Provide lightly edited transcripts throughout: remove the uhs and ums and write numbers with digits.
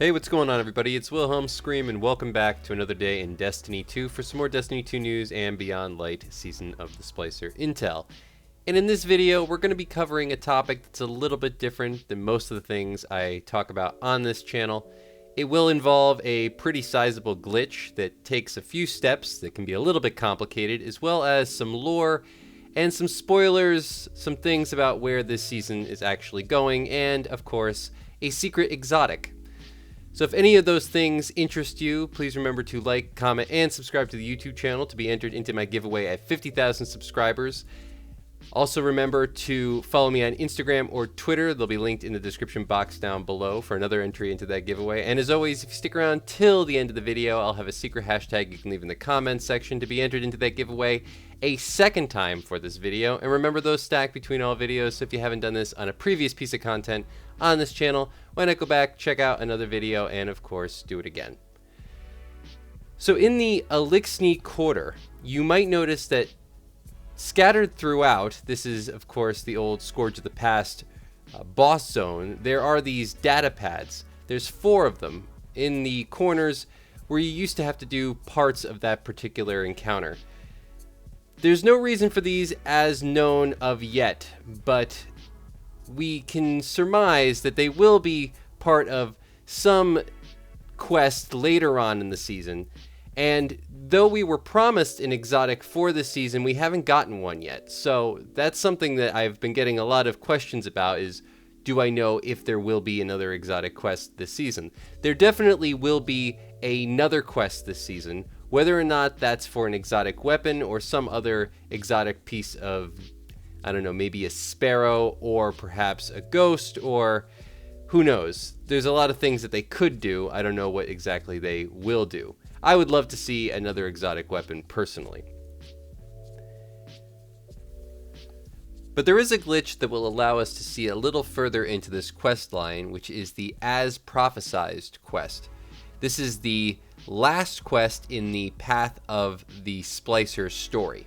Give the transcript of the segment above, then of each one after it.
Hey, what's going on, everybody? It's Wilhelm Scream, and welcome back to another day in Destiny 2 for some more Destiny 2 news and Beyond Light Season of the Splicer intel. And in this video, we're going to be covering a topic that's a little bit different than most of the things I talk about on this channel. It will involve a pretty sizable glitch that takes a few steps that can be a little bit complicated, as well as some lore and some spoilers, some things about where this season is actually going, and, of course, a secret exotic. So if any of those things interest you, please remember to like, comment, and subscribe to the YouTube channel to be entered into my giveaway at 50,000 subscribers. Also remember to follow me on Instagram or Twitter. They'll be linked in the description box down below for another entry into that giveaway. And as always, if you stick around till the end of the video, I'll have a secret hashtag you can leave in the comments section to be entered into that giveaway a second time for this video. And remember, those stack between all videos, so if you haven't done this on a previous piece of content on this channel, why not go back, check out another video, and of course, do it again. So in the Elixni Quarter, you might notice that scattered throughout, this is of course the old Scourge of the Past boss zone, there are these data pads. There's 4 of them in the corners where you used to have to do parts of that particular encounter. There's no reason for these as known of yet, but we can surmise that they will be part of some quest later on in the season. And though we were promised an exotic for this season, we haven't gotten one yet. So that's something that I've been getting a lot of questions about, is do I know if there will be another exotic quest this season? There definitely will be another quest this season. Whether or not that's for an exotic weapon or some other exotic piece of, I don't know, maybe a sparrow or perhaps a ghost, or who knows. There's a lot of things that they could do. I don't know what exactly they will do. I would love to see another exotic weapon personally. But there is a glitch that will allow us to see a little further into this quest line, which is the As Prophesized quest. This is the last quest in the path of the Splicer story.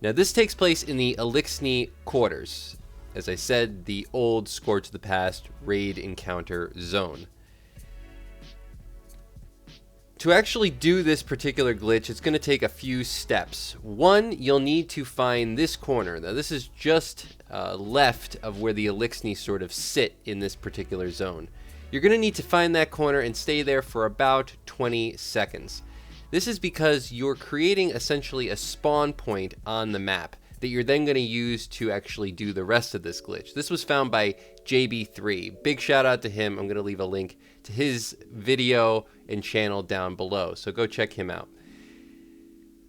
Now this takes place in the Elixni Quarters. As I said, the old Scourge of the Past raid encounter zone. To actually do this particular glitch, it's going to take a few steps. One, you'll need to find this corner. Now this is just left of where the Elixni sort of sit in this particular zone. You're going to need to find that corner and stay there for about 20 seconds. This is because you're creating essentially a spawn point on the map that you're then going to use to actually do the rest of this glitch. This was found by JB3. Big shout out to him. I'm going to leave a link to his video and channel down below, so go check him out.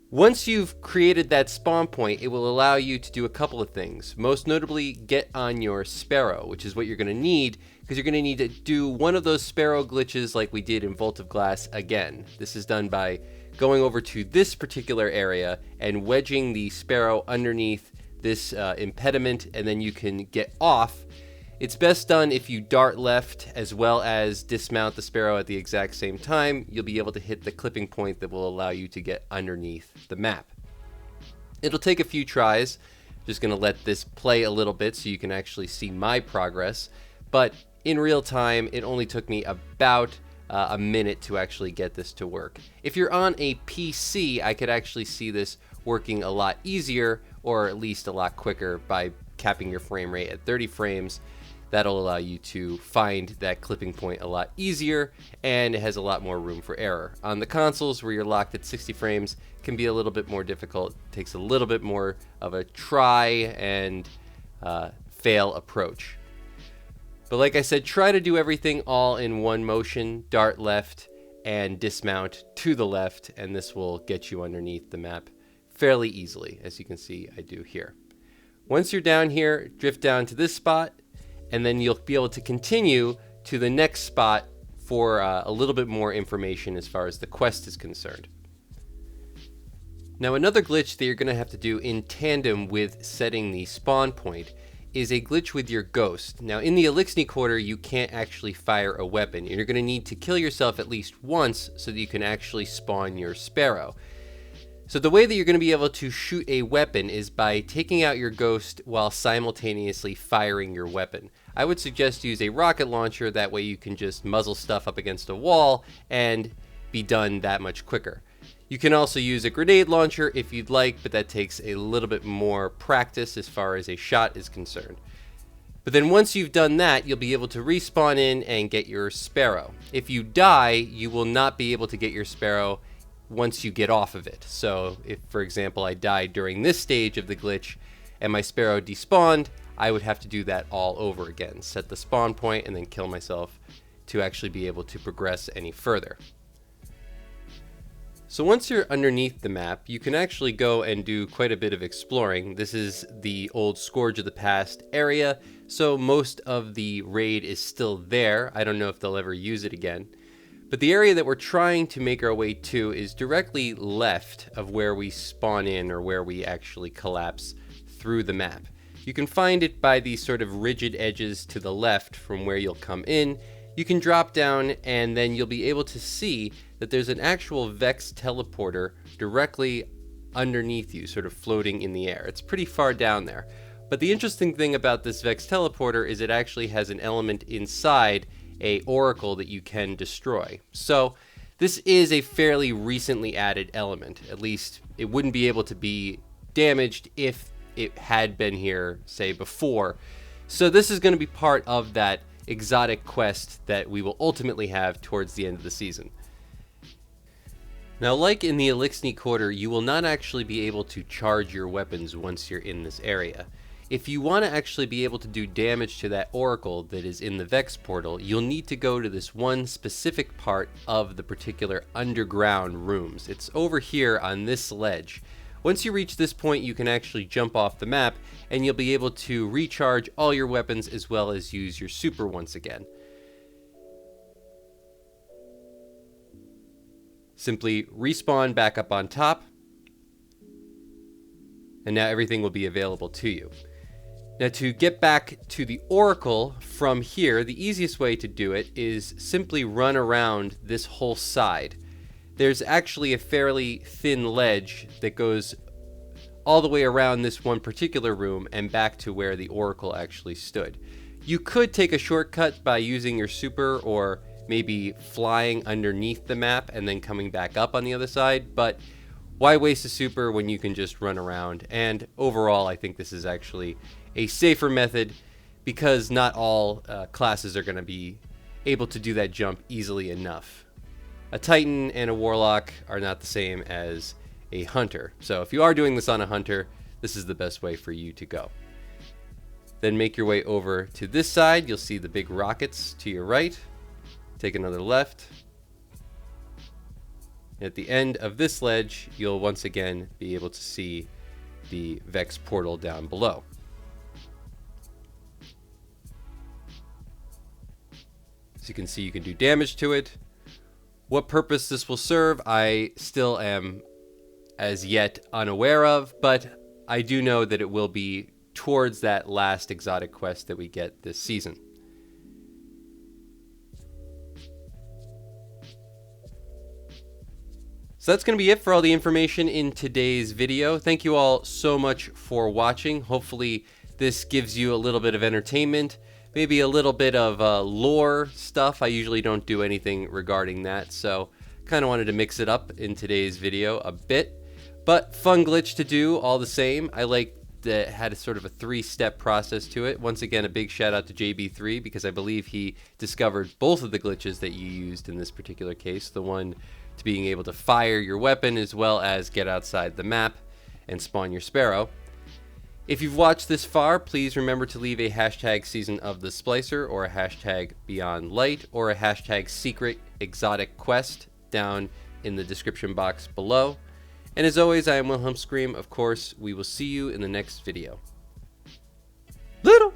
Once you've created that spawn point, it will allow you to do a couple of things. Most notably, get on your sparrow, which is what you're going to need, because you're going to need to do one of those sparrow glitches like we did in Vault of Glass again. This is done by going over to this particular area and wedging the sparrow underneath this impediment, and then you can get off. It's best done if you dart left as well as dismount the sparrow at the exact same time. You'll be able to hit the clipping point that will allow you to get underneath the map. It'll take a few tries. Just going to let this play a little bit so you can actually see my progress. But in real time, it only took me about a minute to actually get this to work. If you're on a PC, I could actually see this working a lot easier, or at least a lot quicker, by capping your frame rate at 30 frames. That'll allow you to find that clipping point a lot easier, and it has a lot more room for error. On the consoles where you're locked at 60 frames, it can be a little bit more difficult. It takes a little bit more of a try and fail approach. But like I said, try to do everything all in one motion. Dart left and dismount to the left, and this will get you underneath the map fairly easily, as you can see I do here. Once you're down here, drift down to this spot, and then you'll be able to continue to the next spot for a little bit more information as far as the quest is concerned. Now another glitch that you're going to have to do in tandem with setting the spawn point is a glitch with your ghost. Now in the Elixni Quarter, you can't actually fire a weapon, and you're going to need to kill yourself at least once so that you can actually spawn your sparrow. So the way that you're going to be able to shoot a weapon is by taking out your ghost while simultaneously firing your weapon. I would suggest use a rocket launcher. That way you can just muzzle stuff up against a wall and be done that much quicker. You can also use a grenade launcher if you'd like, but that takes a little bit more practice as far as a shot is concerned. But then once you've done that, you'll be able to respawn in and get your Sparrow. If you die, you will not be able to get your Sparrow once you get off of it. So if, for example, I died during this stage of the glitch and my Sparrow despawned, I would have to do that all over again. Set the spawn point and then kill myself to actually be able to progress any further. So once you're underneath the map, you can actually go and do quite a bit of exploring. This is the old Scourge of the Past area, so most of the raid is still there. I don't know if they'll ever use it again. But the area that we're trying to make our way to is directly left of where we spawn in, or where we actually collapse through the map. You can find it by these sort of rigid edges to the left from where you'll come in. You can drop down and then you'll be able to see that there's an actual VEX teleporter directly underneath you, sort of floating in the air. It's pretty far down there. But the interesting thing about this VEX teleporter is it actually has an element inside a oracle that you can destroy. So this is a fairly recently added element. At least it wouldn't be able to be damaged if it had been here, say, before. So this is going to be part of that exotic quest that we will ultimately have towards the end of the season. Now, like in the Elixni Quarter, you will not actually be able to charge your weapons once you're in this area. If you want to actually be able to do damage to that oracle that is in the VEX portal, you'll need to go to this one specific part of the particular underground rooms. It's over here on this ledge. Once you reach this point, you can actually jump off the map and you'll be able to recharge all your weapons as well as use your super once again. Simply respawn back up on top, and now everything will be available to you. Now, to get back to the oracle from here, the easiest way to do it is simply run around this whole side. There's actually a fairly thin ledge that goes all the way around this one particular room and back to where the oracle actually stood. You could take a shortcut by using your super, or maybe flying underneath the map and then coming back up on the other side, but why waste a super when you can just run around? And overall, I think this is actually a safer method, because not all classes are going to be able to do that jump easily enough. A Titan and a Warlock are not the same as a Hunter, so if you are doing this on a Hunter, this is the best way for you to go. Then make your way over to this side. You'll see the big rockets to your right. Take another left. At the end of this ledge, you'll once again be able to see the VEX portal down below. As you can see, you can do damage to it. What purpose this will serve, I still am as yet unaware of, but I do know that it will be towards that last exotic quest that we get this season. So that's going to be it for all the information in today's video. Thank you all so much for watching. Hopefully this gives you a little bit of entertainment, maybe a little bit of lore stuff. I usually don't do anything regarding that, so kind of wanted to mix it up in today's video a bit. But fun glitch to do all the same. I like that it had a sort of a 3-step process to it. Once again, a big shout out to JB3, because I believe he discovered both of the glitches that you used in this particular case. The one to being able to fire your weapon as well as get outside the map and spawn your Sparrow. If you've watched this far, please remember to leave a hashtag Season of the Splicer, or a hashtag Beyond Light, or a hashtag Secret Exotic Quest down in the description box below. And as always, I am Wilhelm Scream. Of course, we will see you in the next video. Little